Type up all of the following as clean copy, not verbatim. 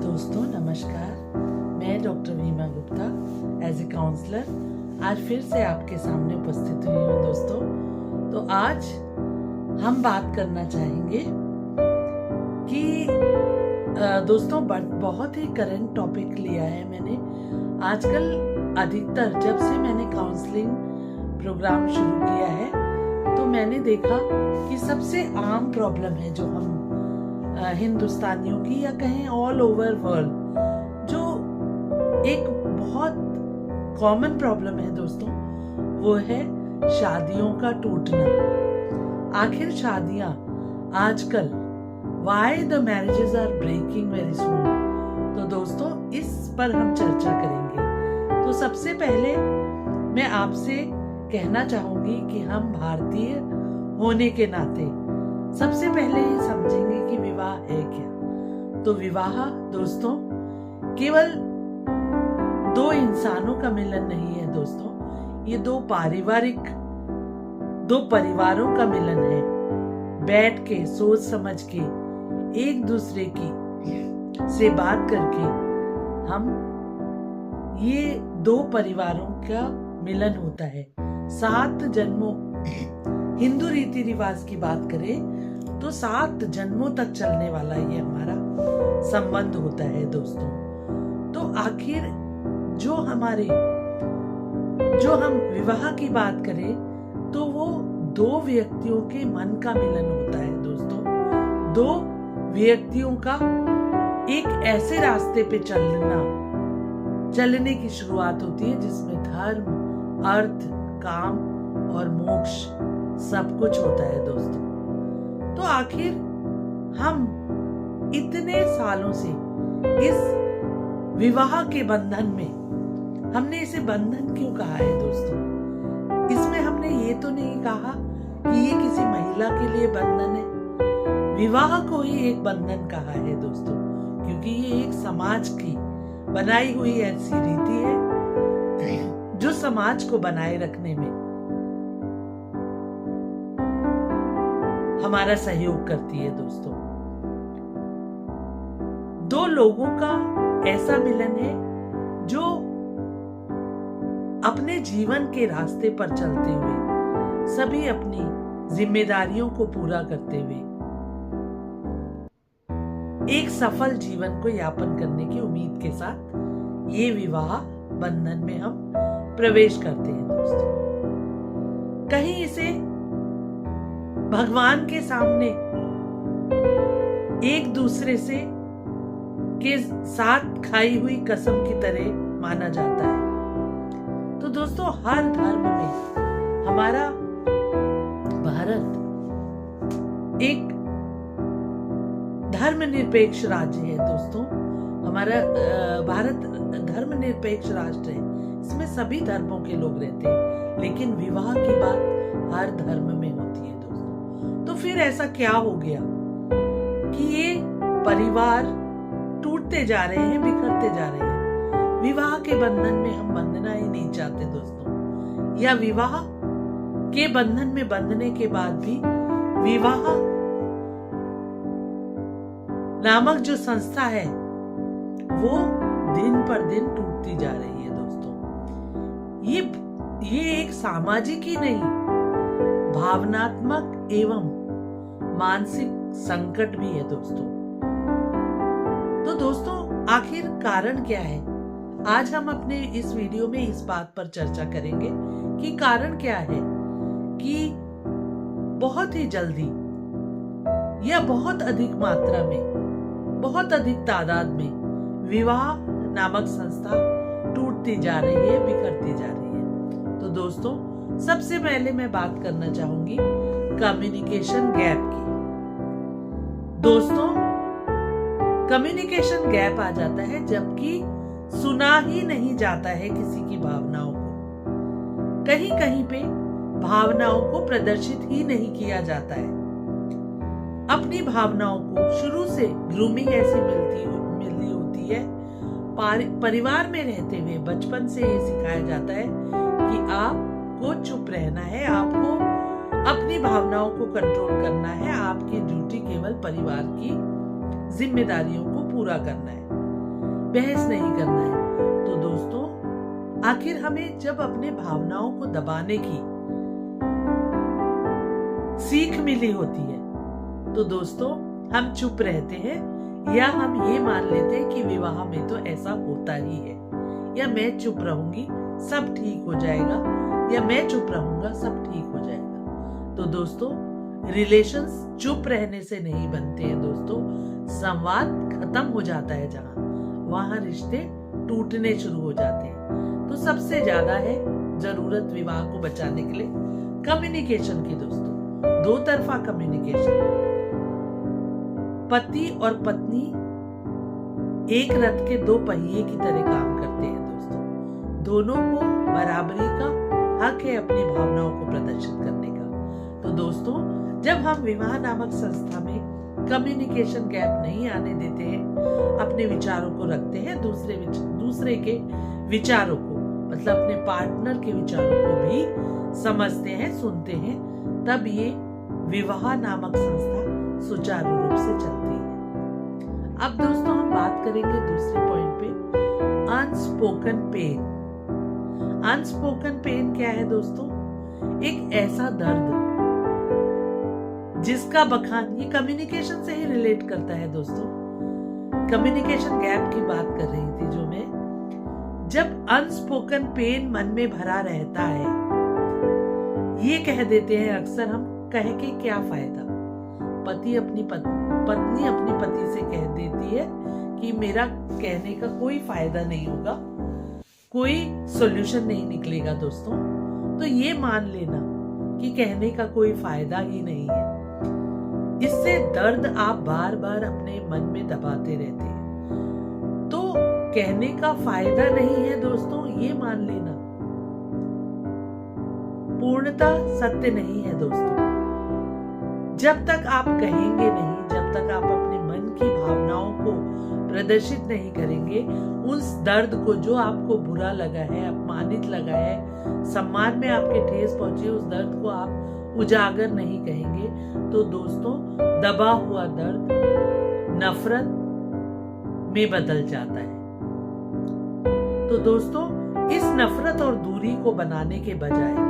दोस्तों नमस्कार, मैं डॉक्टर वीमा गुप्ता एज ए काउंसलर आज फिर से आपके सामने उपस्थित हुई हूँ दोस्तों। तो आज हम बात करना चाहेंगे कि दोस्तों बहुत ही करंट टॉपिक लिया है मैंने। आजकल अधिकतर जब से मैंने काउंसलिंग प्रोग्राम शुरू किया है तो मैंने देखा कि सबसे आम प्रॉब्लम है जो हम हिंदुस्तानियों की या कहें ऑल ओवर वर्ल्ड, जो एक बहुत कॉमन प्रॉब्लम है दोस्तों, वो है शादियों का टूटना। आखिर शादियां आजकल why the marriages are breaking very soon. तो दोस्तों इस पर हम चर्चा करेंगे। तो सबसे पहले मैं आपसे कहना चाहूंगी कि हम भारतीय होने के नाते सबसे पहले ये समझेंगे कि विवाह है क्या। तो विवाह दोस्तों केवल दो इंसानों का मिलन नहीं है दोस्तों, ये दो परिवारों का मिलन है। बैठ के सोच समझ के एक दूसरे की से बात करके हम ये दो परिवारों का मिलन होता है। 7 जन्मों, हिंदू रीति रिवाज की बात करें तो 7 जन्मों तक चलने वाला ये हमारा संबंध होता है दोस्तों। तो आखिर जो हम विवाह की बात करें तो वो दो व्यक्तियों के मन का मिलन होता है दोस्तों। दो व्यक्तियों का एक ऐसे रास्ते पे चलने की शुरुआत होती है जिसमें धर्म, अर्थ, काम और मोक्ष सब कुछ होता है दोस्तों। तो आखिर हम इतने सालों से इस विवाह के बंधन में, हमने इसे बंधन क्यों कहा है दोस्तों? इसमें हमने ये तो नहीं कहा कि ये किसी महिला के लिए बंधन है। विवाह को ही एक बंधन कहा है दोस्तों, क्योंकि ये एक समाज की बनाई हुई ऐसी रीति है जो समाज को बनाए रखने में हमारा सहयोग करती है दोस्तों। दो लोगों का ऐसा मिलन है जो अपने जीवन के रास्ते पर चलते हुए सभी अपनी जिम्मेदारियों को पूरा करते हुए एक सफल जीवन को यापन करने की उम्मीद के साथ ये विवाह बंधन में हम प्रवेश करते हैं दोस्तों। कहीं इसे भगवान के सामने एक दूसरे से के साथ खाई हुई कसम की तरह माना जाता है। तो दोस्तों हर धर्म में हमारा भारत एक धर्मनिरपेक्ष राज्य है दोस्तों। हमारा भारत धर्मनिरपेक्ष राष्ट्र है, इसमें सभी धर्मों के लोग रहते हैं, लेकिन विवाह की बात हर धर्म में होती है दोस्तों। तो फिर ऐसा क्या हो गया कि ये परिवार टूटते जा रहे हैं, बिखरते जा रहे हैं? विवाह के बंधन में हम बंधना ही नहीं चाहते दोस्तों, या विवाह के बंधन में बंधने के बाद भी विवाह नामक जो संस्था है वो दिन पर दिन टूटती जा रही है दोस्तों। ये एक सामाजिक ही नहीं, भावनात्मक एवं मानसिक संकट भी है दोस्तों। तो दोस्तों आखिर कारण क्या है? आज हम अपने इस वीडियो में इस बात पर चर्चा करेंगे कि कारण क्या है कि बहुत ही जल्दी या बहुत अधिक मात्रा में, बहुत अधिक तादाद में विवाह नामक संस्था टूटती जा रही है, बिखरती जा रही है। तो दोस्तों सबसे पहले मैं बात करना चाहूंगी कम्युनिकेशन गैप की। दोस्तों कम्युनिकेशन गैप आ जाता है जबकि सुना ही नहीं जाता है किसी की भावनाओं को। कहीं कहीं पे भावनाओं को प्रदर्शित ही नहीं किया जाता है। अपनी भावनाओं को शुरू से ग्रूमिंग ऐसी मिली होती है। परिवार में रहते हुए बचपन से ये सिखाया जाता है कि आपको चुप रहना है, आपको अपनी भावनाओं को कंट्रोल करना है, आपकी ड्यूटी केवल परिवार की जिम्मेदारियों को पूरा करना है। बहस नहीं करना है। तो दोस्तों, आखिर हमें जब अपने भावनाओं को दबाने की सीख मिली होती है तो दोस्तों हम चुप रहते हैं, या हम ये मान लेते हैं कि विवाह में तो ऐसा होता ही है, या मैं चुप रहूंगी सब ठीक हो जाएगा, या मैं चुप रहूंगा सब ठीक हो जाएगा। तो दोस्तों, रिलेशंस चुप रहने से नहीं बनते हैं दोस्तों। संवाद खत्म हो जाता है जहां, वहां रिश्ते टूटने शुरू हो जाते हैं। तो सबसे ज्यादा है जरूरत विवाह को बचाने के लिए कम्युनिकेशन की दोस्तों, दो तरफा कम्युनिकेशन। पति और पत्नी एक रथ के दो पहिए की तरह काम करते हैं दोस्तों। दोनों को बराबरी का हक है अपनी भावनाओं को प्रदर्शित करने का। तो दोस्तों, जब हम विवाह नामक संस्था में कम्युनिकेशन गैप नहीं आने देते हैं, अपने विचारों को रखते हैं, दूसरे के विचारों को, मतलब अपने पार्टनर के विचारों को भी समझते हैं, सुनते हैं, तब ये विवाह नामक संस्था सुचारू रूप से चलती है। अब दोस्तों हम बात करेंगे दूसरे पॉइंट पे, अनस्पोकन पेन। अनस्पोकन पेन क्या है दोस्तों? एक ऐसा दर्द जिसका बखान, ये कम्युनिकेशन से ही रिलेट करता है दोस्तों। कम्युनिकेशन गैप की बात कर रही थी जो मैं। जब अनस्पोकन पेन मन में भरा रहता है, ये कह देते हैं अक्सर हम, कह के क्या फायदा। पत्नी अपनी पति से कह देती है कि मेरा कहने का कोई फायदा नहीं होगा, कोई सॉल्यूशन नहीं निकलेगा दोस्तों। तो ये मान लेना कि कहने का कोई फायदा ही नहीं है। इससे दर्द आप बार बार अपने मन में दबाते रहते हैं। तो कहने का फायदा नहीं है दोस्तों, ये मान लेना पूर्णतः सत्य नहीं है दोस्तों। जब तक आप कहेंगे नहीं, जब तक आप अपने मन की भावनाओं को प्रदर्शित नहीं करेंगे, उस दर्द को जो आपको बुरा लगा है, अपमानित लगा है, सम्मान में आपके ठेस पहुंची, उस दर्द को आप उजागर नहीं कहेंगे, तो दोस्तों दबा हुआ दर्द नफरत में बदल जाता है। तो दोस्तों, इस नफरत और दूरी को बनाने के बजाय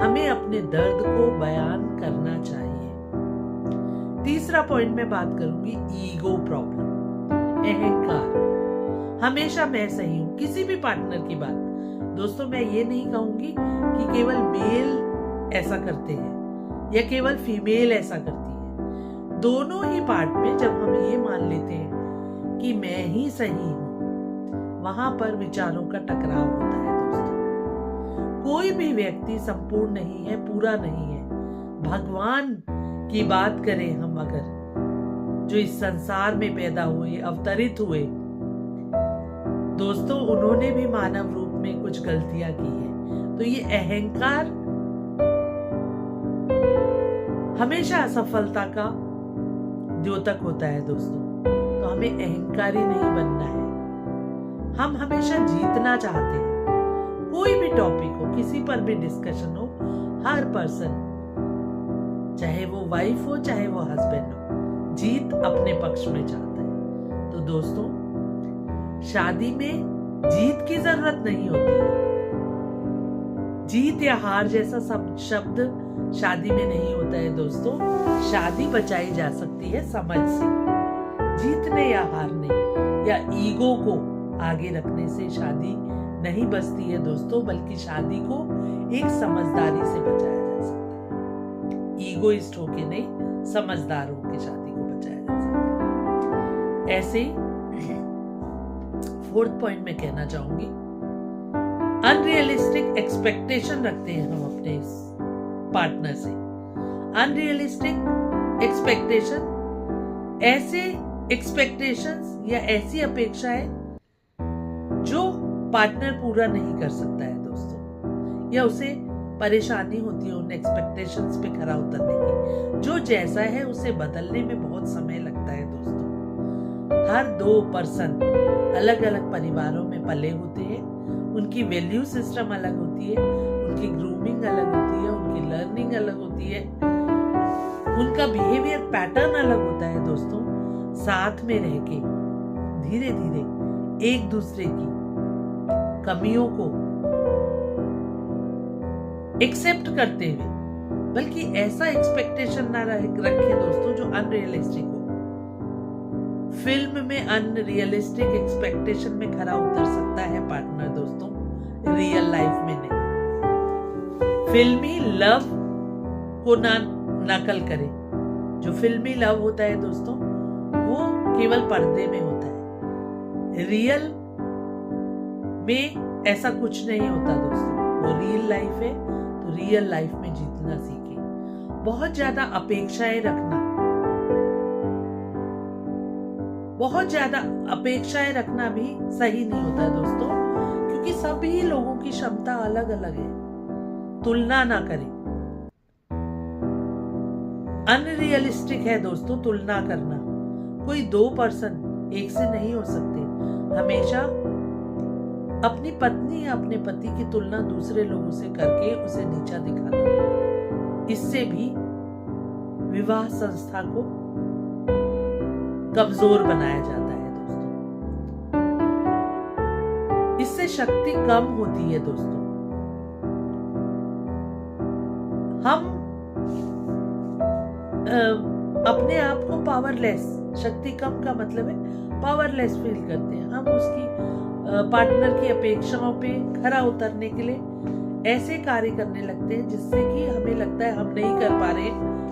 हमें अपने दर्द को बयान करना चाहिए। तीसरा पॉइंट में बात करूंगी, ईगो प्रॉब्लम, अहंकार। हमेशा मैं सही हूं, किसी भी पार्टनर की बात दोस्तों, मैं ये नहीं कहूंगी कि केवल मेल ऐसा करते हैं या केवल फीमेल ऐसा करती है। दोनों ही पार्ट में जब हम ये मान लेते हैं कि मैं ही सही हूं, वहां पर विचारों का टकराव होता है दोस्तों। कोई भी व्यक्ति संपूर्ण नहीं है, पूरा नहीं है। भगवान की बात करें हम अगर, जो इस संसार में पैदा हुए, अवतरित हुए दोस्तों, उन्होंने भी मानव रूप में कुछ गलतियां की हैं। तो ये अहंकार हमेशा असफलता का द्योतक होता है दोस्तों। तो हमें अहंकारी नहीं बनना है। हम हमेशा जीतना चाहते हैं। कोई भी टॉपिक हो, किसी पर भी डिस्कशन हो, हर पर्सन, चाहे वो वाइफ हो चाहे वो हस्बैंड हो, जीत अपने पक्ष में चाहता है। तो दोस्तों, शादी में जीत की जरूरत नहीं होती है। जीत या हार जैसा शब्द शादी में नहीं होता है दोस्तों। शादी बचाई जा सकती है समझ से। जीतने या हारने या ईगो को आगे रखने से शादी नहीं बचती है दोस्तों, बल्कि शादी को एक समझदारी से बचाया जा सकता है। ईगोइस्ट होके नहीं, समझदार होके शादी को बचाया जा सकता है। ऐसे फोर्थ पॉइंट में कहना चाहूंगी, अनरियलिस्टिक एक्सपेक्टेशन रखते हैं हम अपने पार्टनर से। अनरियलिस्टिक एक्सपेक्टेशन, ऐसे एक्सपेक्टेशंस या ऐसी अपेक्षाएं जो पार्टनर पूरा नहीं कर सकता है दोस्तों, या उसे परेशानी होती है उन एक्सपेक्टेशंस पे खरा उतरने की। जो जैसा है उसे बदलने में बहुत समय लगता है दोस्तों। हर दो पर्सन अलग अलग परिवारों में पले होते हैं, उनकी वैल्यू सिस्टम अलग होती है, उनकी ग्रूमिंग अलग होती है, उनकी लर्निंग अलग होती है, उनका बिहेवियर पैटर्न अलग होता है दोस्तों। साथ में रह के धीरे धीरे एक दूसरे की कमियों को एक्सेप्ट करते हुए, बल्कि ऐसा एक्सपेक्टेशन ना रखें दोस्तों जो अनरियलिस्टिक हो। फिल्म में अनरियलिस्टिक एक्सपेक्टेशन में खरा उतर सकता है पार्टनर दोस्तों, रियल लाइफ में नहीं। फिल्मी लव को ना नकल करें। जो फिल्मी लव होता है दोस्तों वो केवल पर्दे में होता है, रियल में ऐसा कुछ नहीं होता दोस्तों। वो रियल लाइफ है तो रियल लाइफ में जीतना सीखें। बहुत ज्यादा अपेक्षाएं रखना भी सही नहीं होता है दोस्तों, क्योंकि सभी लोगों की क्षमता अलग अलग है। तुलना ना करें। अनरियलिस्टिक है दोस्तों तुलना करना। कोई दो पर्सन एक से नहीं हो सकते। हमेशा अपनी पत्नी या अपने पति की तुलना दूसरे लोगों से करके उसे नीचा दिखाना, इससे भी विवाह संस्था को कमजोर बनाया जाता है दोस्तों। इससे शक्ति कम होती है दोस्तों। हम अपने आप को पावरलेस, शक्ति कम का मतलब है पावरलेस फील करते हैं। हम उसकी पार्टनर की अपेक्षाओं पे खरा उतरने के लिए ऐसे कार्य करने लगते हैं जिससे कि हमें लगता है हम नहीं कर पा रहे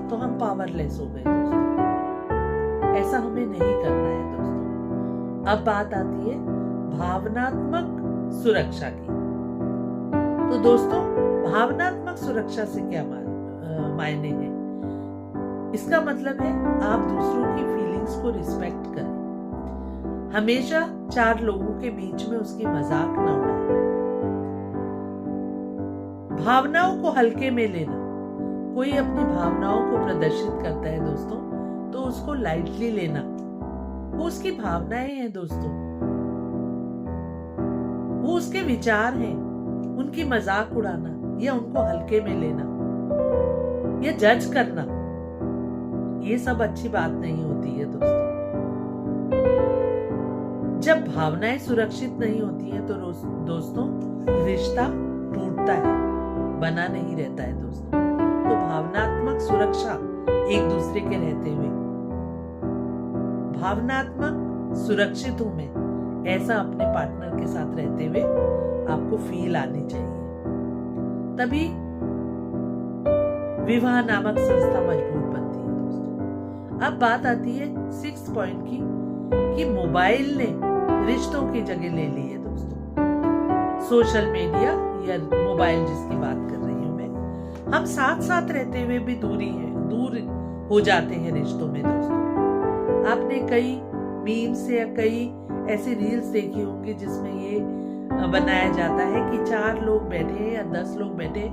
तो हम पावरलेस हो गए दोस्तों। ऐसा हमें नहीं करना है दोस्तों। अब बात आती है भावनात्मक सुरक्षा की। तो दोस्तों भावनात्मक सुरक्षा से क्या मायने हैं? इसका मतलब है आप दूसरों की फीलिंग्स को रिस्पेक्ट करें। हमेशा चार लोगों के बीच में उसकी मजाक ना उड़ाएं। भावनाओं को हल्के में लेना। कोई अपनी भावनाओं को प्रदर्शित करता है दोस्तों तो उसको लाइटली लेना। वो उसकी भावनाएं हैं दोस्तों, वो उसके विचार हैं। उनकी मजाक उड़ाना या उनको हल्के में लेना या जज करना, ये सब अच्छी बात नहीं होती है दोस्तों। जब भावनाएं सुरक्षित नहीं होती है तो दोस्तों रिश्ता टूटता है, बना नहीं रहता है दोस्तों। तो भावनात्मक सुरक्षा एक दूसरे के रहते हुए, भावनात्मक सुरक्षित हूं मैं, ऐसा अपने पार्टनर के साथ रहते हुए आपको फील आनी चाहिए। तभी विवाह नामक संस्था मजबूत बनती है दोस्तों। अब बात आती है 6 पॉइंट की कि मोबाइल ने रिश्तों की जगह ले ली है दोस्तों। सोशल मीडिया या मोबाइल जिसकी बात कर रही हूं मैं, हम साथ साथ रहते हुए भी दूर हो जाते हैं रिश्तों में दोस्तों। आपने कई मीम्स या कई ऐसी रील्स देखी होंगी जिसमें ये बनाया जाता है कि 4 लोग बैठे या 10 लोग बैठे,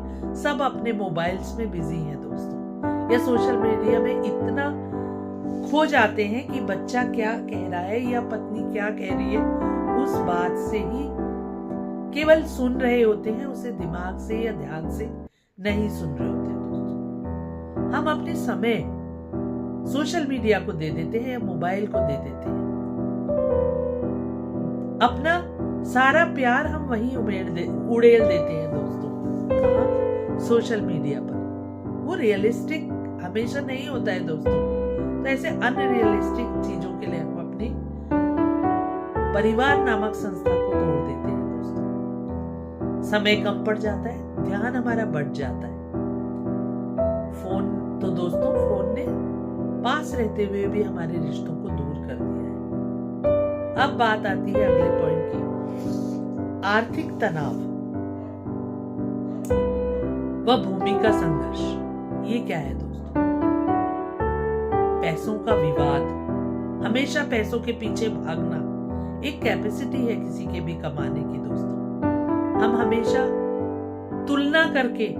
सब अपने मोबाइल्स में बिजी हैं दोस्तों, या सोशल मीडिया में इतना खो जाते हैं कि बच्चा क्या कह रहा है या पत्नी क्या कह रही है उस बात से ही केवल सुन रहे होते हैं, उसे दिमाग से या ध्यान से नहीं सुन रहे होते हैं दोस्तों। हम अपने समय सोशल मीडिया को दे देते हैं या मोबाइल को दे देते हैं। अपना सारा प्यार हम वहीं उड़ेल देते हैं दोस्तों। कहाँ? सोशल मीडिया पर। वो रियलिस्टिक हमेशा नहीं होता है दोस्तों। तो ऐसे अनरियलिस्टिक चीजों के लिए हम अपनी परिवार नामक संस्था को तोड़ देते हैं दोस्तों। समय कम पड़ जाता है, ध्यान हमारा बढ़ जाता है। फोन ने पास रहते हुए भी हमारे रिश्तों को दूर कर दिया है। अब बात आती है अगले पॉइंट की, आर्थिक तनाव व भूमिका संघर्ष। ये क्या है दोस्तों? पैसों का विवाद, हमेशा पैसों के पीछे भागना एक कैपेसिटी है किसी के भी कमाने की दोस्तों। हम हमेशा तुलना करके,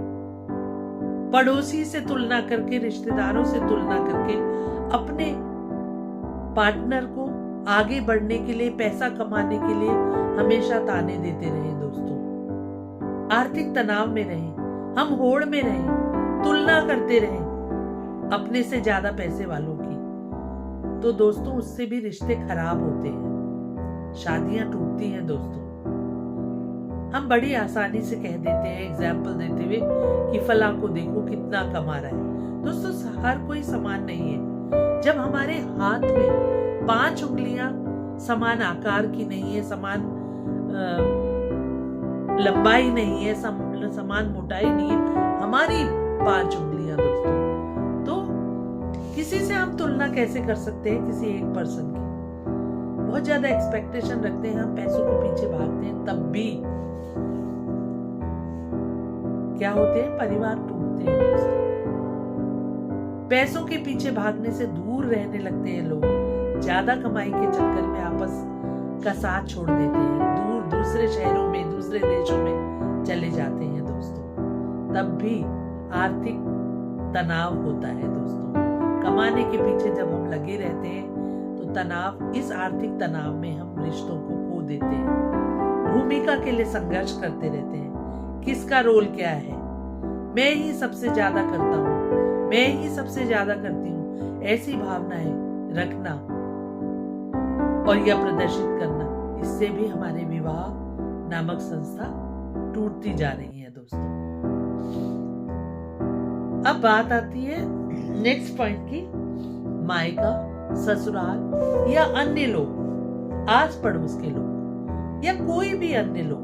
पड़ोसी से तुलना करके, रिश्तेदारों से तुलना करके अपने पार्टनर को आगे बढ़ने के लिए, पैसा कमाने के लिए हमेशा ताने देते रहे दोस्तों। आर्थिक तनाव में रहे, हम होड़ में रहे, तुलना करते रहे अपने से ज्यादा पैसे वालों की, तो दोस्तों उससे भी रिश्ते खराब होते हैं। शादियां टूटती हैं दोस्तों। हम बड़ी आसानी से कह देते हैं एग्जाम्पल देते हुए कि फला को देखो कितना कमा रहा है। दोस्तों हर कोई समान नहीं है। जब हमारे हाथ में 5 उंगलियां समान आकार की नहीं है, समान लंबाई नहीं है, समान मोटाई नहीं है, हमारी 5 उंगलियां दोस्तों, तो किसी से हम तुलना कैसे कर सकते हैं किसी एक पर्सन की। बहुत ज्यादा एक्सपेक्टेशन रखते हैं, हम पैसों के पीछे भागते हैं, तब भी क्या होते हैं, परिवार टूटते हैं दोस्तों। पैसों के पीछे भागने से दूर रहने लगते हैं लोग, ज्यादा कमाई के चक्कर में आपस का साथ छोड़ देते हैं, दूर दूसरे शहरों में, दूसरे देशों में चले जाते हैं दोस्तों। तब भी आर्थिक तनाव होता है दोस्तों। कमाने के पीछे जब हम लगे रहते हैं तो तनाव, इस आर्थिक तनाव में हम रिश्तों को खो देते हैं, भूमिका के लिए संघर्ष करते रहते हैं। किसका रोल क्या है, मैं ही सबसे ज्यादा करता हूँ, मैं ही सबसे ज्यादा करती हूँ, ऐसी भावनाएं रखना और यह प्रदर्शित करना, इससे भी हमारे विवाह नामक संस्था टूटती जा रही है दोस्तों। अब बात आती है नेक्स्ट पॉइंट की, मायका, ससुराल या अन्य लोग, आस पड़ोस के लोग या कोई भी अन्य लोग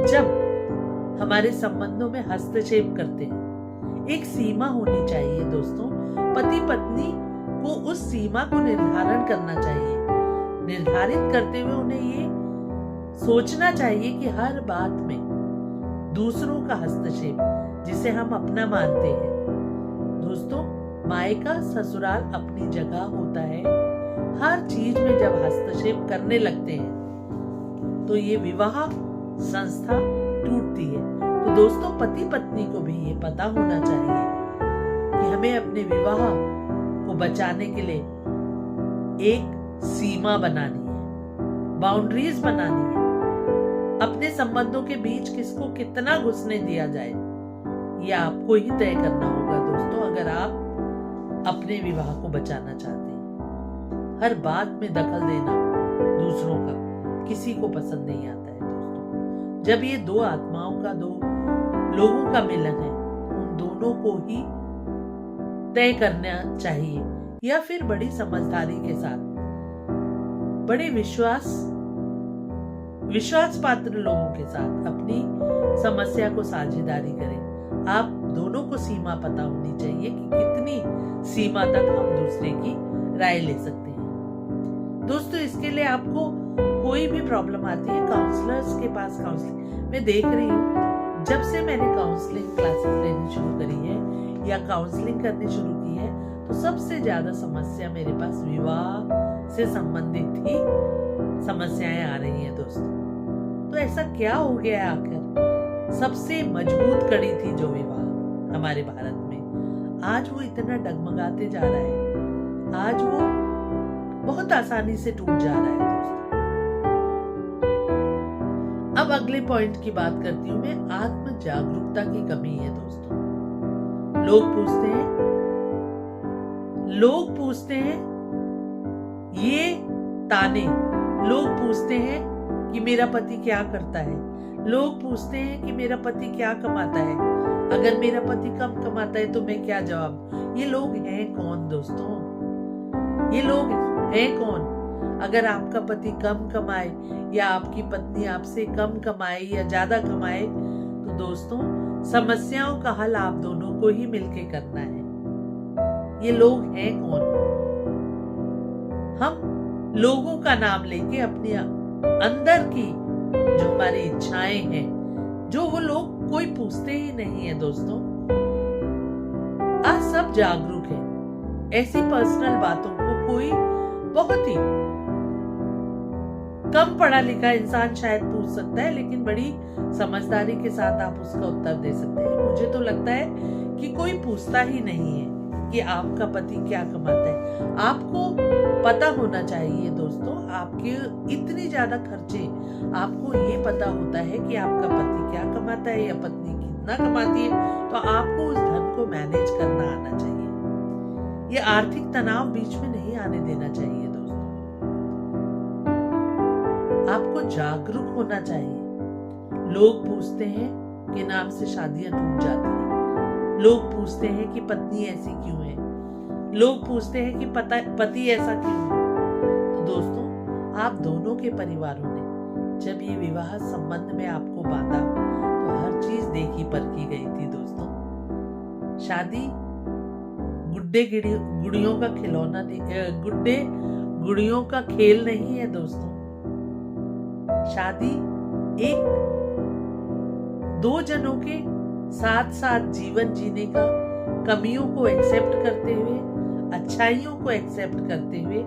जब हमारे संबंधों में हस्तक्षेप करते हैं। एक सीमा होनी चाहिए दोस्तों। पति पत्नी को उस सीमा को निर्धारण करना चाहिए। निर्धारित करते हुए उन्हें ये सोचना चाहिए कि हर बात में दूसरों का हस्तक्षेप, जिसे हम अपना मानते हैं दोस्तों, मायका ससुराल अपनी जगह होता है। हर चीज में जब हस्तक्षेप करने लगते हैं तो ये विवाह संस्था टूटती है। तो दोस्तों पति पत्नी को भी ये पता होना चाहिए कि हमें अपने विवाह को बचाने के लिए एक सीमा बनानी है, बाउंड्रीज बनानी है। अपने संबंधों के बीच किसको कितना घुसने दिया जाए, यह आपको ही तय करना होगा दोस्तों, अगर आप अपने विवाह को बचाना चाहते हैं। हर बात में दखल देना दूसरों का किसी को पसंद नहीं आता है दोस्तों। जब ये दो आत्माओं का, दो लोगों का मिलन है, उन दोनों को ही तय करना चाहिए, या फिर बड़ी समझदारी के साथ, बड़े विश्वास पात्र लोगों के साथ अपनी समस्या को साझेदारी करें। आप दोनों को सीमा पता होनी चाहिए कि कितनी सीमा तक हम दूसरे की राय ले सकते हैं। दोस्तों इसके लिए आपको कोई भी प्रॉब्लम आती है, काउंसलर्स के पास काउंसलिंग मैं देख रही हूँ। जब से मैंने काउंसलिंग क्लासेस लेनी शुरू करी है या काउंसलिंग करनी शुरू की है, तो सबसे ज्यादा समस्या मेरे पास विवाह से संबंधित ही समस्याएं आ रही हैं दोस्तों। तो ऐसा क्या हो गया है आखिर? सबसे मजबूत कड़ी थी जो विवाह हमारे भारत में, आज वो इतना डगमगाते जा रहा है, आज वो बहुत आसानी से टूट जा रहा है दोस्तों। अब अगले पॉइंट की बात करती हूँ मैं, आत्म जागरूकता की कमी है दोस्तों। लोग पूछते हैं ये ताने, लोग पूछते हैं कि मेरा पति क्या करता है, लोग पूछते हैं कि मेरा पति क्या कमाता है, अगर मेरा पति कम कमाता है तो मैं क्या जवाब। ये लोग हैं कौन दोस्तों? ये लोग हैं कौन? अगर आपका पति कम कमाए या आपकी पत्नी आपसे कम कमाए या ज्यादा कमाए, तो दोस्तों समस्याओं का हल आप दोनों को ही मिलके करना है। ये लोग हैं कौन? हम लोगों का नाम लेके अपने अंदर की जो हमारी इच्छाएं हैं, जो वो लोग कोई पूछते ही नहीं है दोस्तों। आज सब जागरूक है, ऐसी पर्सनल बातों को कोई बहुत ही कम पढ़ा लिखा इंसान शायद पूछ सकता है, लेकिन बड़ी समझदारी के साथ आप उसका उत्तर दे सकते हैं। मुझे तो लगता है कि कोई पूछता ही नहीं है कि आपका पति क्या कमाता है। आपको पता होना चाहिए दोस्तों, आपके इतनी ज्यादा खर्चे, आपको ये पता होता है कि आपका पति क्या कमाता है या पत्नी कितना कमाती है, तो आपको उस धन को मैनेज करना आना चाहिए। ये आर्थिक तनाव बीच में नहीं आने देना चाहिए दोस्तों। आपको जागरूक होना चाहिए। लोग पूछते हैं कि नाम से शादियां टूट जाती हैं। लोग पूछते हैं कि पत्नी ऐसी क्यों है। लोग पूछते हैं कि पति ऐसा क्यों है। तो दोस्तों, आप दोनों के परिवारों ने जब ये विवाह संबंध में आपको बांधा तो हर चीज देखी परखी गई थी दोस्तों। शादी गुड्डे गुड़ियों का खिलौना नहीं, गुड्डे गुड़ियों का खेल नहीं है दोस्तों। शादी एक दो जनों के साथ साथ जीवन जीने का, कमियों को एक्सेप्ट करते हुए, अच्छाइयों को एक्सेप्ट करते हुए,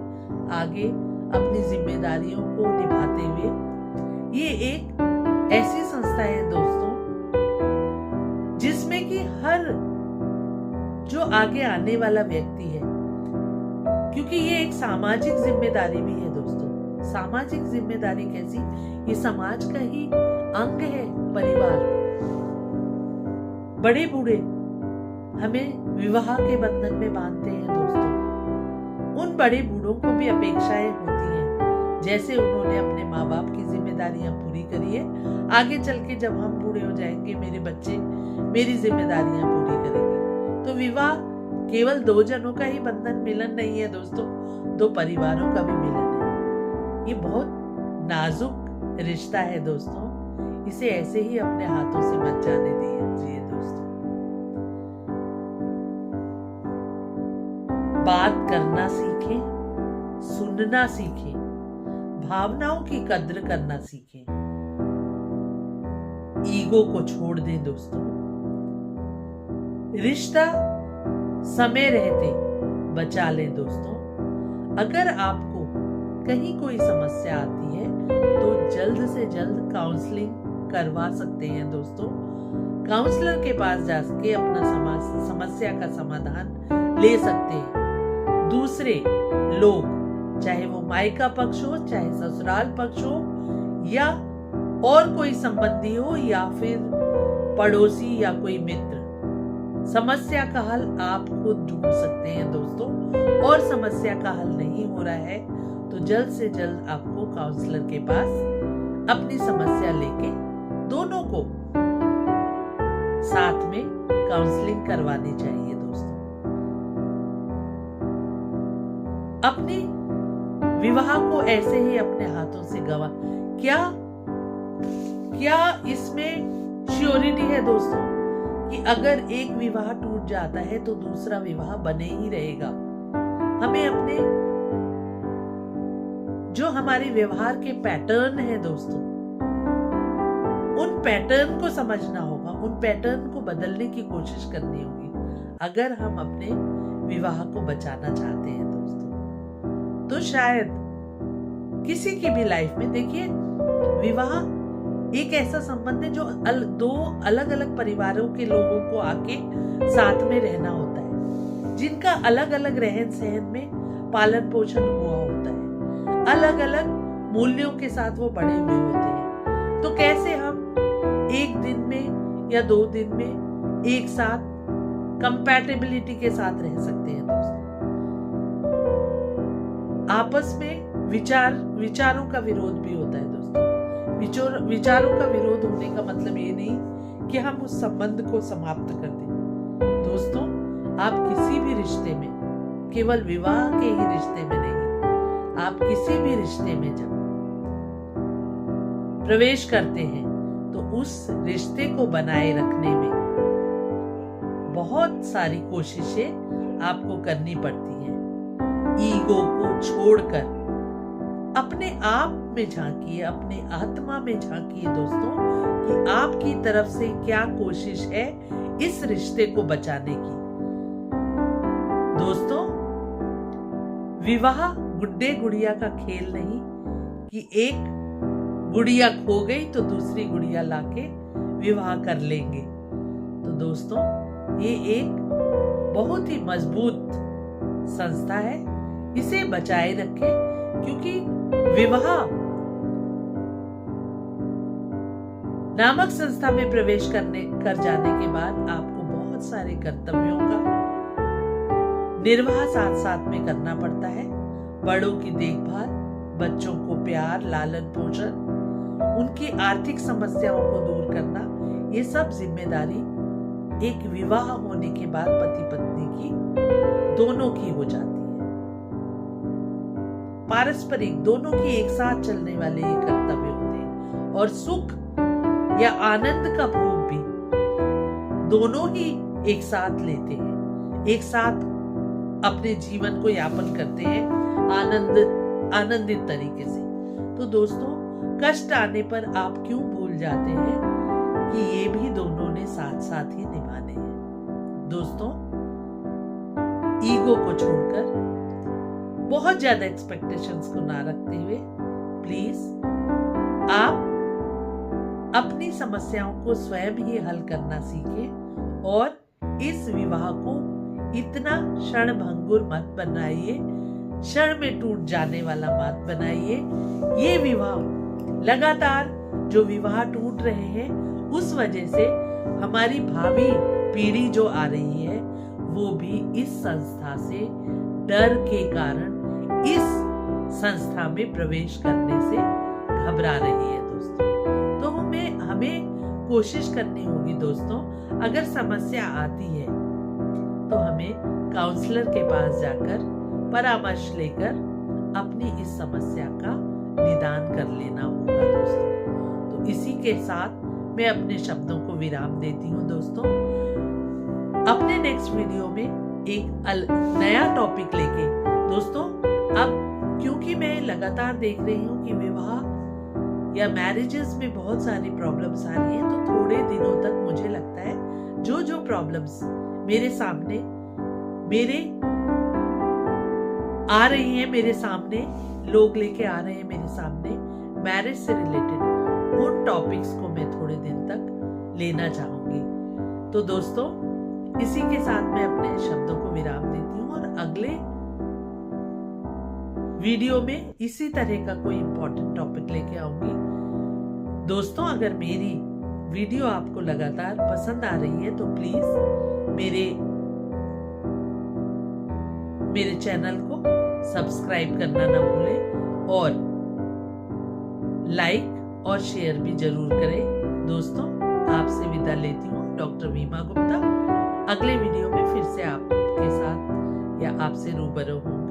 आगे अपनी जिम्मेदारियों को निभाते हुए, ये एक ऐसी संस्था है दोस्तों जिसमें कि हर जो आगे आने वाला व्यक्ति है, क्योंकि ये एक सामाजिक जिम्मेदारी भी है दोस्तों। सामाजिक जिम्मेदारी कैसी? ये समाज का ही अंग है परिवार। बड़े बूढ़े हमें विवाह के बंधन में बांधते हैं दोस्तों। उन बड़े बूढ़ों को भी अपेक्षाएं होती हैं, जैसे उन्होंने अपने माँ बाप की जिम्मेदारियां पूरी करी है, आगे चल के जब हम बूढ़े हो जाएंगे मेरे बच्चे मेरी जिम्मेदारियां पूरी करेंगे। तो विवाह केवल दो जनों का ही बंधन, मिलन नहीं है दोस्तों, दो परिवारों का भी मिलन है। ये बहुत नाजुक रिश्ता है दोस्तों, इसे ऐसे ही अपने हाथों से मत जाने दीजिए दोस्तों। बात करना सीखें, सुनना सीखें, भावनाओं की कद्र करना सीखें, ईगो को छोड़ दें दोस्तों। रिश्ता समय रहते बचा लें दोस्तों। अगर आपको कहीं कोई समस्या आती है तो जल्द से जल्द काउंसलिंग करवा सकते हैं दोस्तों। काउंसलर के पास जाके अपना समस्या का समाधान ले सकते हैं। दूसरे लोग, चाहे वो मायका पक्ष हो, चाहे ससुराल पक्ष हो, या और कोई संबंधी हो, या फिर पड़ोसी या कोई मित्र, समस्या का हल आप खुद ढूंढ सकते हैं दोस्तों। और समस्या का हल नहीं हो रहा है तो जल्द से जल्द आपको काउंसलर के पास अपनी समस्या लेके दोनों को साथ में काउंसलिंग करवानी चाहिए दोस्तों। अपने विवाह को ऐसे ही अपने हाथों से गवा, क्या इसमें श्योरिटी है दोस्तों कि अगर एक विवाह टूट जाता है तो दूसरा विवाह बने ही रहेगा? हमें अपने जो हमारे व्यवहार के पैटर्न है दोस्तों, उन पैटर्न को समझना होगा, उन पैटर्न को बदलने की कोशिश करनी होगी अगर हम अपने विवाह को बचाना चाहते हैं दोस्तों। तो शायद किसी की भी लाइफ में, देखिए, विवाह एक ऐसा संबंध है जो दो अलग अलग परिवारों के लोगों को आके साथ में रहना होता है, जिनका अलग अलग रहन सहन में पालन पोषण हुआ होता है, अलग अलग मूल्यों के साथ वो बड़े हुए होते हैं। तो कैसे हम एक दिन में या 2 दिन में एक साथ कंपैटिबिलिटी के साथ रह सकते हैं दोस्तों? आपस में विचारों का विरोध भी होता है दोस्तों। विचारों का विरोध होने का मतलब ये नहीं कि हम उस संबंध को समाप्त कर दें दोस्तों। आप किसी भी रिश्ते में, केवल विवाह के ही रिश्ते में नहीं, आप किसी भी रिश्ते में जब प्रवेश करते हैं तो उस रिश्ते को बनाए रखने में बहुत सारी कोशिशें आपको करनी पड़ती हैं। ईगो को छोड़कर अपने आप में झांकिए, अपने आत्मा में झांकिए दोस्तों कि आपकी तरफ से क्या कोशिश है इस रिश्ते को बचाने की। दोस्तों, विवाह गुड्डे गुड़िया का खेल नहीं कि एक गुड़िया खो गई तो दूसरी गुड़िया लाके विवाह कर लेंगे। तो दोस्तों, ये एक बहुत ही मजबूत संस्था है, इसे बचाए रखें, क्योंकि विवाह नामक संस्था में प्रवेश कर जाने के बाद आपको बहुत सारे कर्तव्यों का निर्वाह साथ साथ में करना पड़ता है। बड़ों की देखभाल, बच्चों को प्यार, लालन पोषण, उनकी आर्थिक समस्याओं को दूर करना, ये सब जिम्मेदारी एक विवाह होने के बाद पति पत्नी की दोनों की हो जाती है। पारस्परिक दोनों की एक साथ चलने वाले ये कर्तव्य होते हैं और सुख या आनंद का भोग भी दोनों ही एक साथ लेते हैं, एक साथ अपने जीवन को यापन करते हैं आनंदित तरीके से। तो दोस्तों, कष्ट आने पर आप क्यों भूल जाते हैं कि ये भी दोनों ने साथ साथ ही निभाने हैं। दोस्तों, ईगो को छोड़कर, बहुत ज्यादा एक्सपेक्टेशंस को ना रखते हुए, प्लीज आप अपनी समस्याओं को स्वयं ही हल करना सीखें और इस विवाह को इतना क्षणभंगुर मत बनाइए, क्षण में टूट जाने वाला मत बनाइए। ये विवाह लगातार जो विवाह टूट रहे हैं, उस वजह से हमारी भावी पीढ़ी जो आ रही है वो भी इस संस्था से डर के कारण इस संस्था में प्रवेश करने से घबरा रही है। दोस्तों, तो हमें कोशिश करनी होगी दोस्तों, अगर समस्या आती है तो हमें काउंसलर के पास जाकर परामर्श लेकर अपनी इस समस्या का निदान कर लेना होगा दोस्तों। तो इसी के साथ मैं अपने शब्दों को विराम देती हूँ दोस्तों। अपने नेक्स्ट वीडियो में एक नया टॉपिक लेके दोस्तों, अब क्योंकि मैं लगातार देख रही हूँ कि विवाह या मैरिजेस में बहुत सारी प्रॉब्लम्स आ रही है, तो थोड़े दिनों तक मुझे लगता है जो प्रॉब्लम्स मेरे सामने आ रही हैं, मेरे सामने लोग लेके आ रहे हैं मेरे सामने मैरिज से रिलेटेड, उन टॉपिक्स को मैं थोड़े दिन तक लेना चाहूंगी। तो दोस्तों, इसी के साथ मैं अपने शब्दों को विराम देती हूँ और अगले वीडियो में इसी तरह का कोई इंपॉर्टेंट टॉपिक लेके आऊंगी। दोस्तों, अगर मेरी वीडियो आपको लगातार पसंद आ रही है तो प्लीज मेरे चैनल को सब्सक्राइब करना ना भूलें और लाइक और शेयर भी जरूर करें। दोस्तों, आपसे विदा लेती हूँ, डॉक्टर वीमा गुप्ता। अगले वीडियो में फिर से आपके साथ या आपसे रूबरू हूँ।